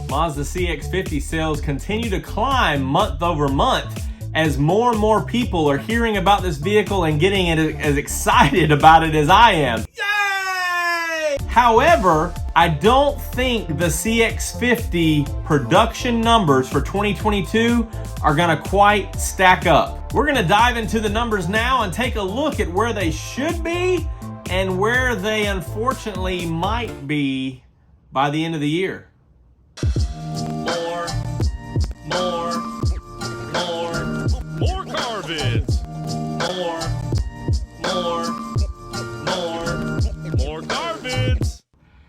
Mazda CX-50 sales continue to climb month over month as more and more people are hearing about this vehicle and getting as excited about it as I am. Yay! However, I don't think the CX50 production numbers for 2022 are gonna quite stack up. We're gonna dive into the numbers now and take a look at where they should be and where they unfortunately might be by the end of the year. More car vids. More car vids.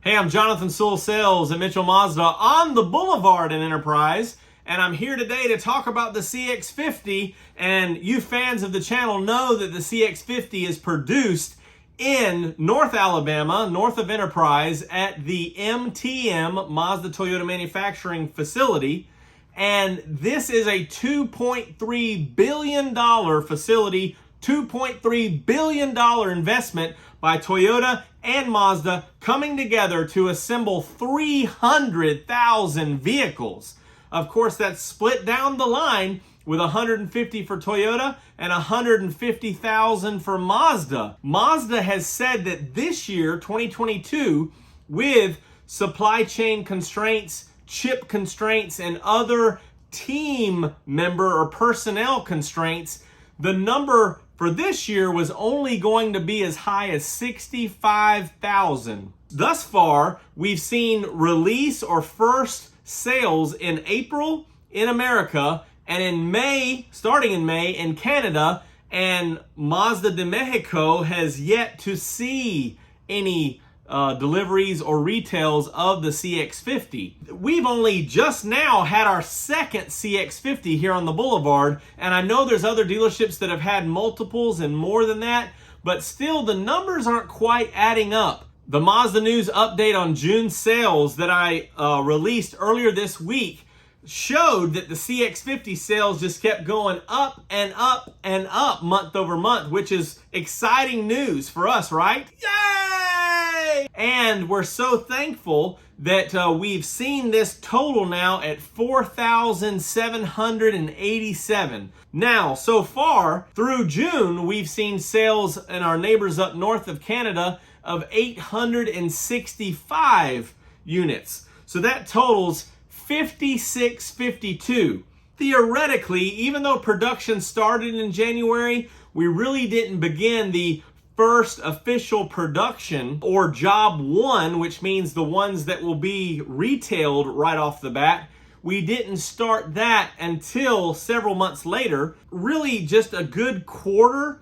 Hey, I'm Jonathan Sewell Sales at Mitchell Mazda on the Boulevard in Enterprise, and I'm here today to talk about the CX50. And you fans of the channel know that the CX50 is produced in North Alabama, north of Enterprise, at the MTM, Mazda Toyota manufacturing facility. And this is a $2.3 billion facility, $2.3 billion investment by Toyota and Mazda coming together to assemble 300,000 vehicles. Of course, that's split down the line with 150 for Toyota and 150,000 for Mazda. Mazda has said that this year, 2022, with supply chain constraints, chip constraints, and other team member or personnel constraints, the number for this year was only going to be as high as 65,000. Thus far, we've seen release or first sales in April in America and in May, starting in May in Canada, and Mazda de Mexico has yet to see any deliveries or retails of the CX50. We've only just now had our second CX50 here on the Boulevard, and I know there's other dealerships that have had multiples and more than that, but still the numbers aren't quite adding up. The Mazda News update on June sales that I released earlier this week showed that the CX50 sales just kept going up and up and up month over month, which is exciting news for us, right? Yay! And we're so thankful that we've seen this total now at 4,787. Now, so far through June, we've seen sales in our neighbors up north of Canada of 865 units. So that totals 5652. Theoretically, even though production started in January, we really didn't begin the first official production or job one, which means the ones that will be retailed right off the bat. We didn't start that until several months later. Really just a good quarter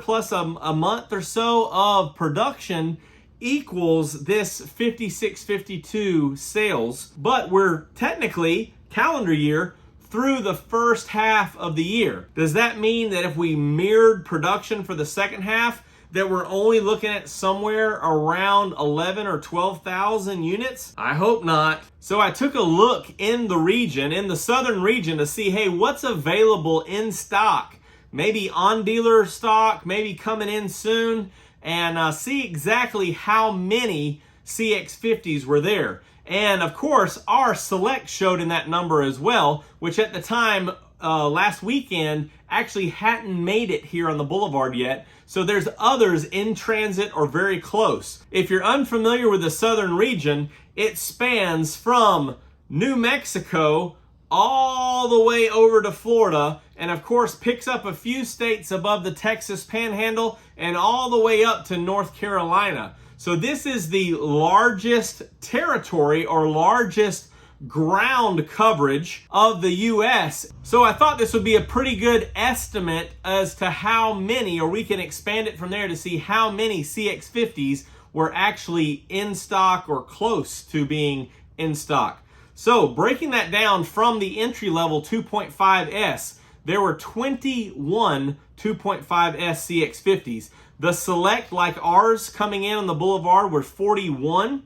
plus a month or so of production equals this 5652 sales, but we're technically calendar year through the first half of the year. Does that mean that if we mirrored production for the second half, that we're only looking at somewhere around 11 or 12,000 units? I hope not. So I took a look in the region, in the southern region, to see, hey, what's available in stock? Maybe on dealer stock, maybe coming in soon, and see exactly how many CX50s were there. And of course, our select showed in that number as well, which at the time, last weekend, actually hadn't made it here on the Boulevard yet. So there's others in transit or very close. If you're unfamiliar with the southern region, it spans from New Mexico all the way over to Florida, and of course picks up a few states above the Texas Panhandle and all the way up to North Carolina. So this is the largest territory or largest ground coverage of the US. So I thought this would be a pretty good estimate as to how many, or we can expand it from there to see how many CX50s were actually in stock or close to being in stock. So breaking that down from the entry-level 2.5S, there were 21 2.5S CX50s. The select, like ours, coming in on the Boulevard were 41.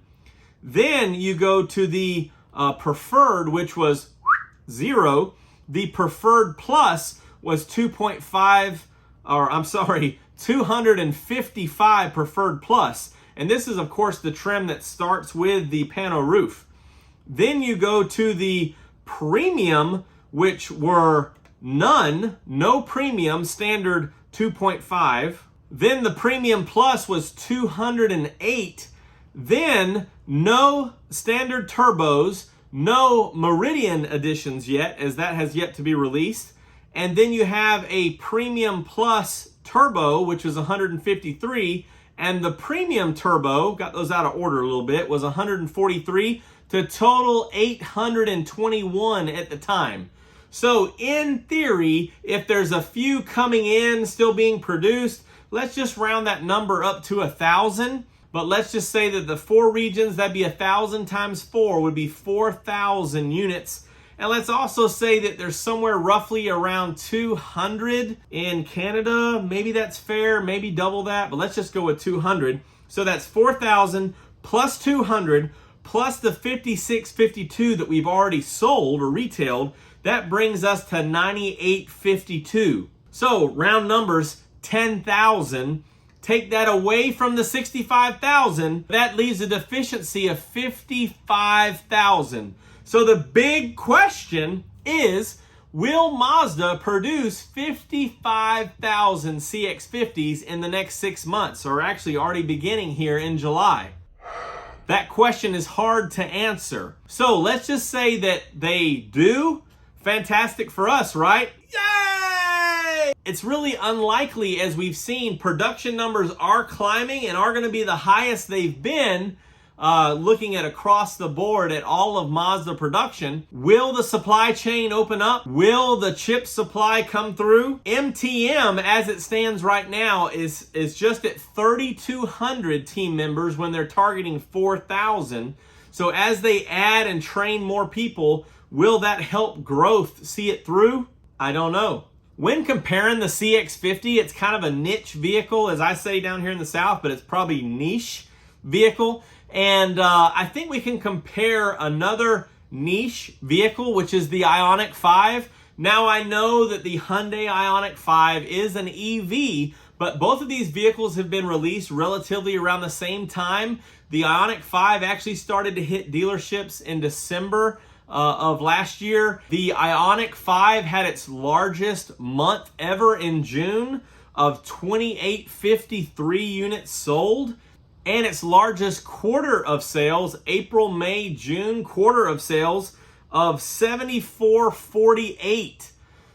Then you go to the preferred, which was 0. The preferred plus was 255 preferred plus. And this is, of course, the trim that starts with the pano roof. Then you go to the premium, which were no premium, standard 2.5. Then the premium plus was 208. Then no standard turbos, no Meridian editions yet, as that has yet to be released. And then you have a premium plus turbo, which is 153. And the premium turbo, got those out of order a little bit, was 143 to total 821 at the time. So in theory, if there's a few coming in still being produced, let's just round that number up to 1,000. But let's just say that the 4 regions, that'd be 1,000 times 4 would be 4,000 units. And let's also say that there's somewhere roughly around 200 in Canada. Maybe that's fair, maybe double that, but let's just go with 200. So that's 4,000 plus 200 plus the 5652 that we've already sold or retailed. That brings us to 9852. So round numbers, 10,000. Take that away from the 65,000. That leaves a deficiency of 55,000. So the big question is, will Mazda produce 55,000 CX50s in the next 6 months, or actually already beginning here in July? That question is hard to answer. So let's just say that they do. Fantastic for us, right? Yay! It's really unlikely, as we've seen, production numbers are climbing and are going to be the highest they've been. Looking at across the board at all of Mazda production. Will the supply chain open up? Will the chip supply come through? MTM, as it stands right now, is just at 3,200 team members when they're targeting 4,000. So as they add and train more people, will that help growth see it through? I don't know. When comparing the CX50, it's kind of a niche vehicle, as I say down here in the South, but it's probably niche vehicle. And I think we can compare another niche vehicle, which is the Ioniq 5. Now, I know that the Hyundai Ioniq 5 is an EV, but both of these vehicles have been released relatively around the same time. The Ioniq 5 actually started to hit dealerships in December of last year. The Ioniq 5 had its largest month ever in June of 2,853 units sold. And its largest quarter of sales, April, May, June quarter of sales of 7,448.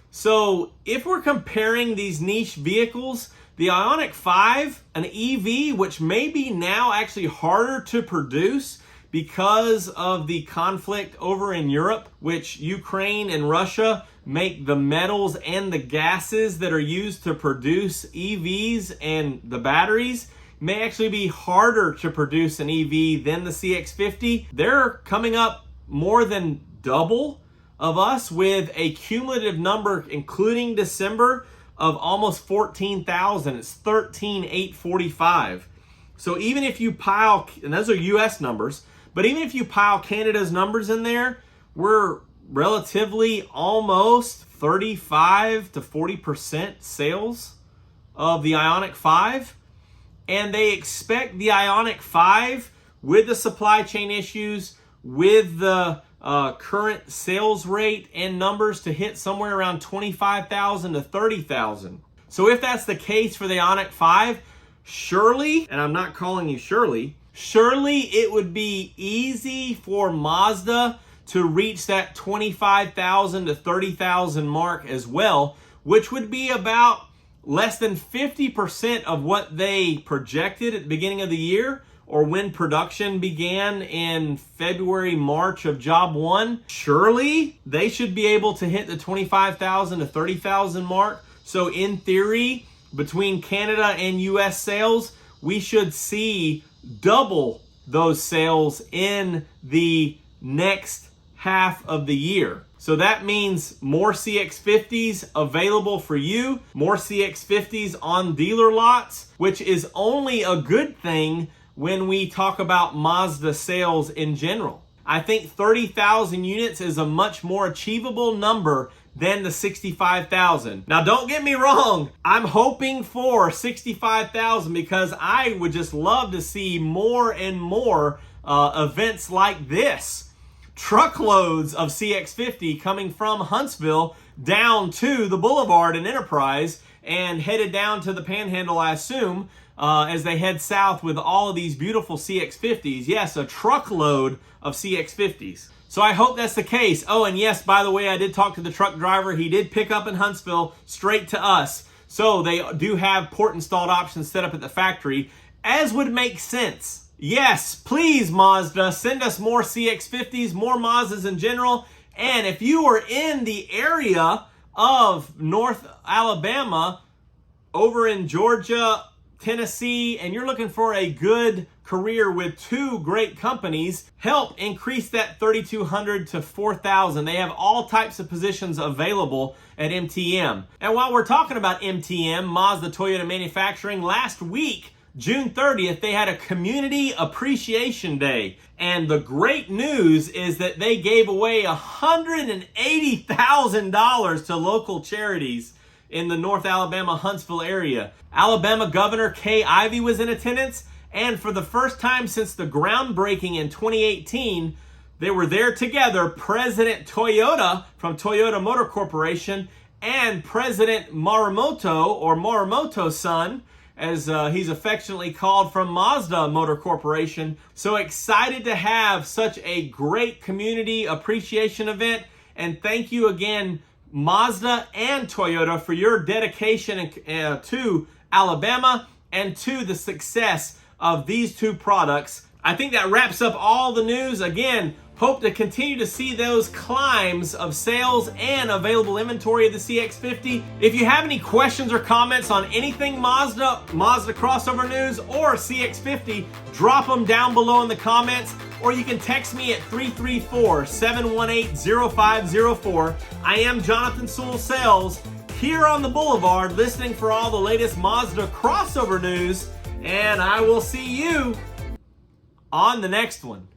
So if we're comparing these niche vehicles, the Ioniq 5, an EV, which may be now actually harder to produce because of the conflict over in Europe, which Ukraine and Russia make the metals and the gases that are used to produce EVs and the batteries, may actually be harder to produce an EV than the CX50. They're coming up more than double of us with a cumulative number, including December, of almost 14,000. It's 13,845. So even if you pile, and those are US numbers, but even if you pile Canada's numbers in there, we're relatively almost 35 to 40% sales of the Ioniq 5. And they expect the Ioniq 5, with the supply chain issues, with the current sales rate and numbers, to hit somewhere around 25,000 to 30,000. So if that's the case for the Ioniq 5, surely, and I'm not calling you surely it would be easy for Mazda to reach that 25,000 to 30,000 mark as well, which would be about less than 50% of what they projected at the beginning of the year, or when production began in February, March of job one. Surely they should be able to hit the 25,000 to 30,000 mark. So in theory, between Canada and US sales, we should see double those sales in the next half of the year. So that means more CX50s available for you, more CX50s on dealer lots, which is only a good thing when we talk about Mazda sales in general. I think 30,000 units is a much more achievable number than the 65,000. Now, don't get me wrong, I'm hoping for 65,000 because I would just love to see more and more events like this. truckloads of CX50 coming from Huntsville down to the Boulevard and Enterprise and headed down to the Panhandle, I assume, as they head south with all of these beautiful CX50s. Yes, a truckload of CX50s. So I hope that's the case. Oh, and yes, by the way, I did talk to the truck driver. He did pick up in Huntsville straight to us. So they do have port installed options set up at the factory, as would make sense. Yes, please, Mazda, send us more CX50s, more Mazdas in general. And if you are in the area of North Alabama, over in Georgia, Tennessee, and you're looking for a good career with two great companies, help increase that 3,200 to 4,000. They have all types of positions available at MTM. And while we're talking about MTM, Mazda Toyota Manufacturing, last week, June 30th, they had a Community Appreciation Day. And the great news is that they gave away $180,000 to local charities in the North Alabama, Huntsville area. Alabama Governor Kay Ivey was in attendance, and for the first time since the groundbreaking in 2018, they were there together, President Toyota from Toyota Motor Corporation and President Morimoto, or Morimoto's son, as he's affectionately called, from Mazda Motor Corporation. So excited to have such a great community appreciation event. And thank you again, Mazda and Toyota, for your dedication to Alabama and to the success of these two products. I think that wraps up all the news. Again, hope to continue to see those climbs of sales and available inventory of the CX50. If you have any questions or comments on anything Mazda crossover news, or CX50, drop them down below in the comments, or you can text me at 334-718-0504. I am Jonathan Sewell Sales, here on the Boulevard, listening for all the latest Mazda crossover news, and I will see you on the next one.